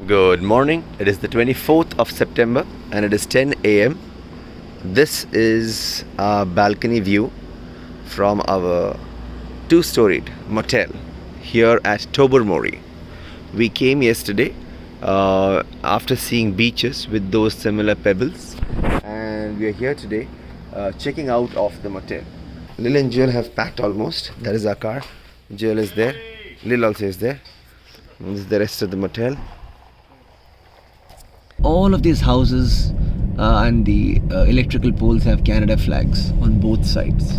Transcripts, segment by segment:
Good morning. It is the 24th of September and it is 10 a.m. This is our balcony view from our two-storied motel here at Tobermory. We came yesterday after seeing beaches with those similar pebbles, and we are here today checking out of the motel. Lil and Jill have packed almost. That is our car. Jill is there. Lil also is there. And this is the rest of the motel. All of these houses and the electrical poles have Canada flags on both sides.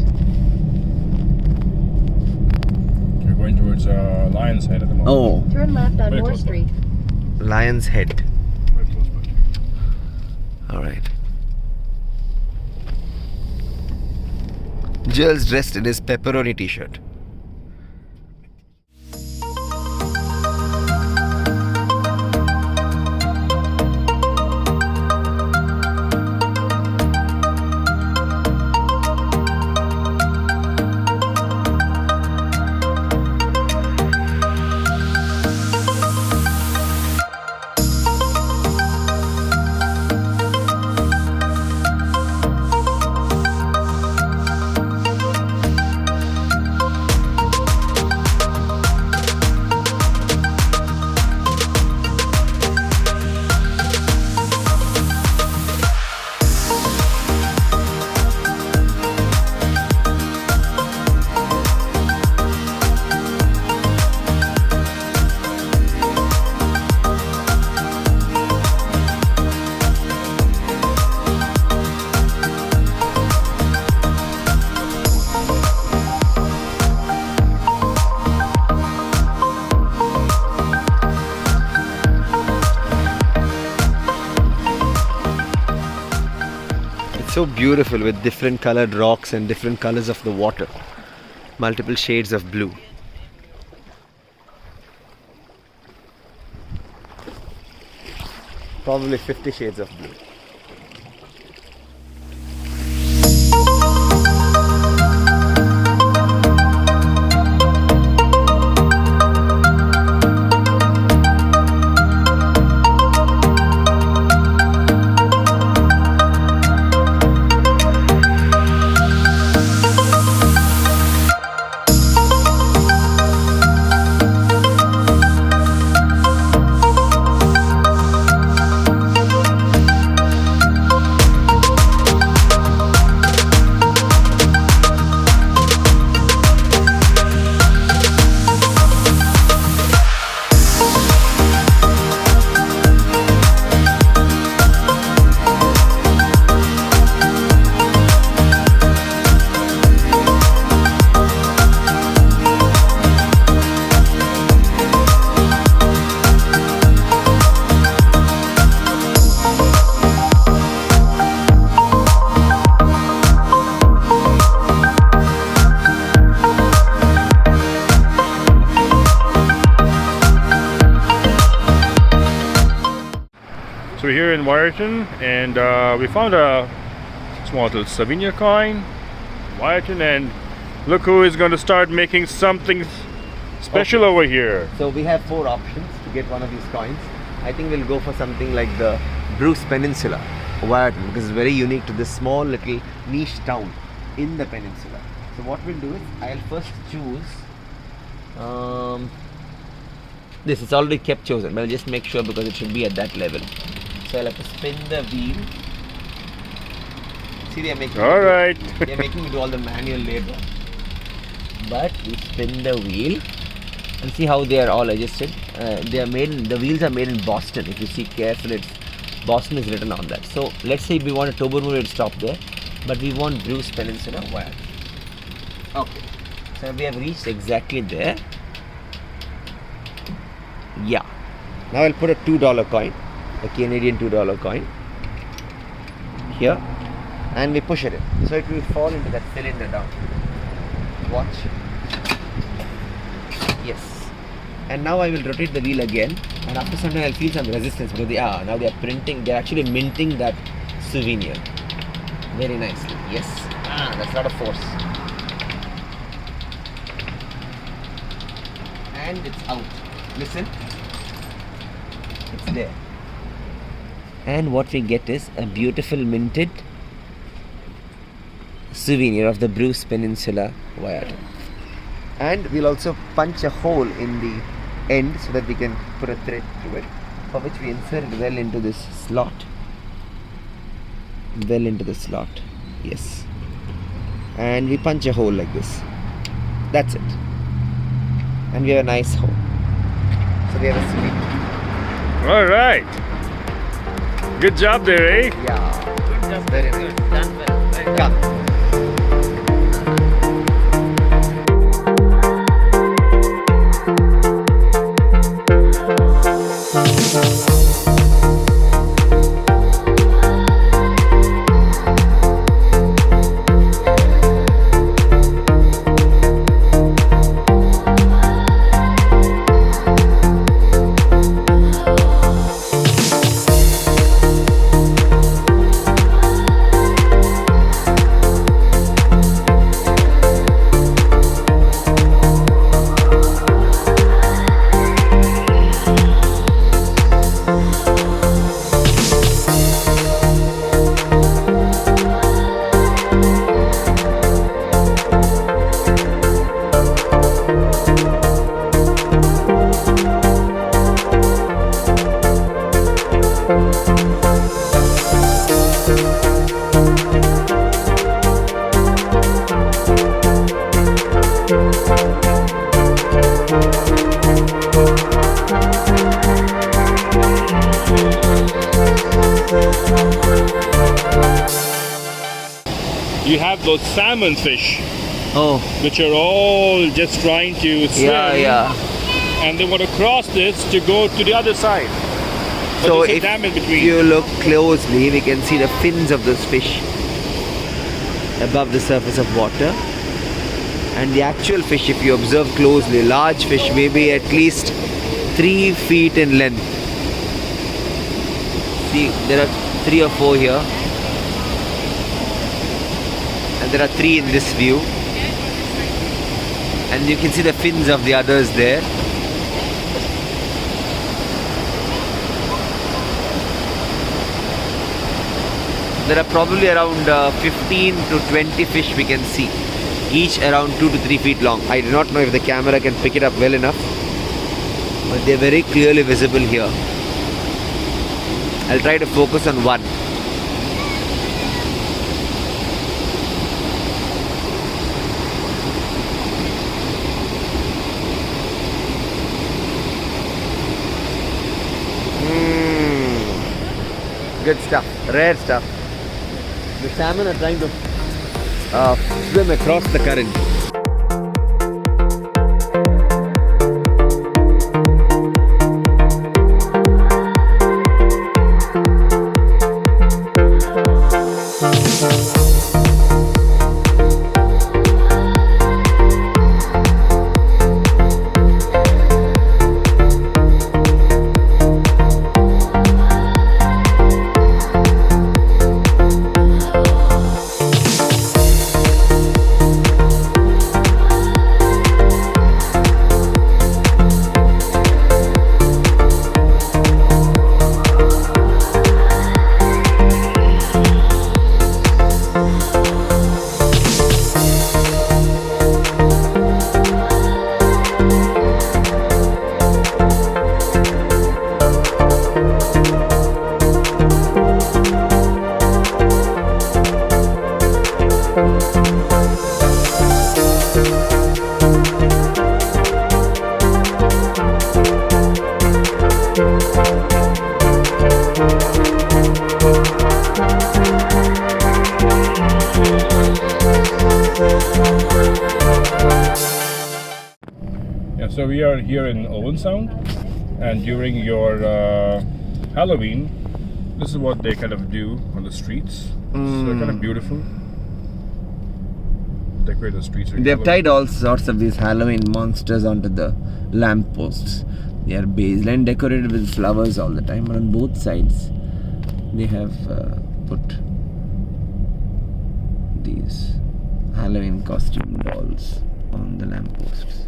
We're going towards Lion's Head at the moment. Oh, Turn left on Very Moore close by. Street. Lion's Head. Very close by. Alright. Jill's dressed in his pepperoni t-shirt. So beautiful with different colored rocks and different colors of the water. Multiple shades of blue. Probably 50 shades of blue. So we're here in Wiarton, and we found a small little Souvenir coin, Wiarton, and look who is going to start making something special over here. So we have 4 options to get one of these coins. I think we'll go for something like the Bruce Peninsula, Wiarton, because it's very unique to this small little niche town in the peninsula. So what we'll do is, I'll first choose this. It's already kept chosen, but I'll just make sure because it should be at that level. So I'll have to spin the wheel. See, they're making they're making me do all the manual labor. But we spin the wheel and see how they are all adjusted. The wheels are made in Boston. If you see carefully, Boston is written on that. So let's say we want a Tobermory to stop there, but we want Bruce Peninsula wire. Okay. So we have reached exactly there. Yeah. Now I'll put a $2 coin, a Canadian $2 coin here, and we push it in. So it will fall into that cylinder down. Watch. Yes. And now I will rotate the wheel again, and after some time I'll feel some resistance because now they are printing, they're actually minting that Souvenir very nicely. Yes. That's a lot of force. And it's out. Listen. It's there. And what we get is a beautiful minted souvenir of the Bruce Peninsula, Wiarton. And we'll also punch a hole in the end so that we can put a thread through it, for which we insert it well into this slot. Well into the slot. Yes. And we punch a hole like this. That's it. And we have a nice hole. So we have a sleeve. Alright. Good job there, eh? Yeah. Good job. Very Good. nice. Done well. Very well. Come. You have those salmon fish, Oh, which are all just trying to swim. yeah. And they want to cross this to go to the other side. But So there's a if dam in between. you look closely, we can see the fins of those fish above the surface of water. And the actual fish, if you observe closely, large fish may be at least 3 feet in length. See, there are 3 or 4 here. And there are 3 in this view. And you can see the fins of the others there. There are probably around 15 to 20 fish we can see, each around 2 to 3 feet long. I do not know if the camera can pick it up well enough, but they are very clearly visible here. I'll try to focus on one. Good stuff, rare stuff. The salmon are trying to swim across the current. Yeah, so we are here in Owen Sound, and during your Halloween, this is what they kind of do on the streets. So kind of beautiful. Decorate the streets. They have tied all sorts of these Halloween monsters onto the lamp posts. They are baseline decorated with flowers all the time, and on both sides they have put these Halloween costume dolls on the lamp posts.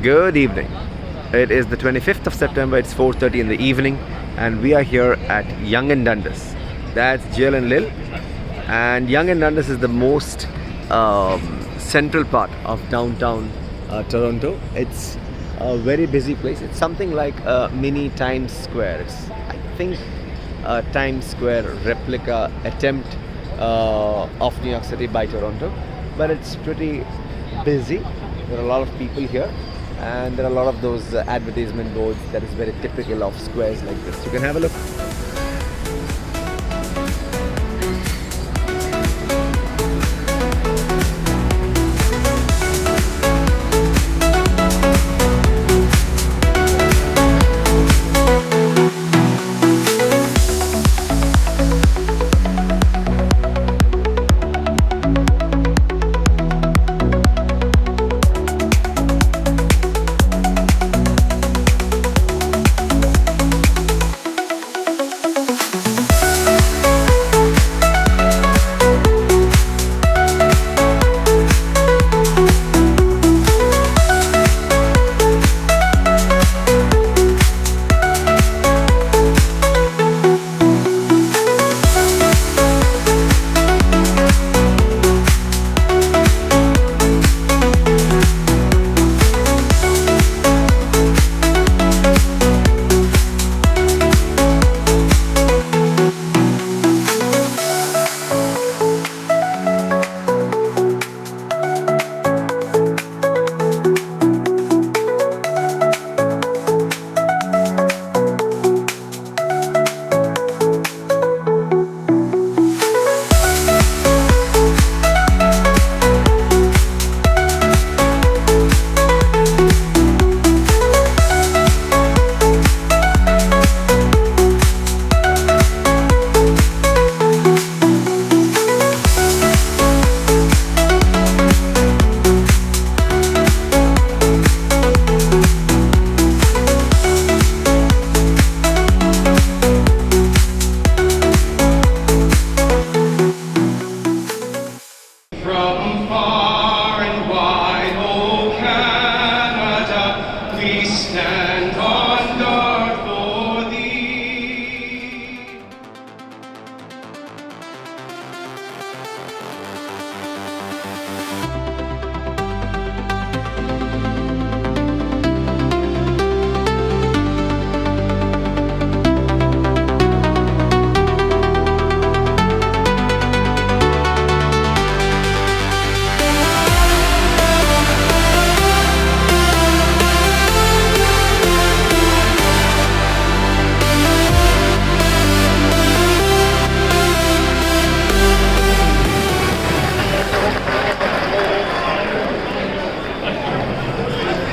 Good evening. It is the 25th of September. It's 4:30 in the evening, and we are here at Yonge-Dundas. That's Jill and Lil. And Yonge-Dundas is the most central part of downtown Toronto. It's a very busy place. It's something like a mini Times Square. It's, I think, a Times Square replica attempt of New York City by Toronto. But it's pretty busy. There are a lot of people here, and there are a lot of those advertisement boards that is very typical of squares like this. You can have a look.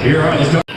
Here, all right, let's go.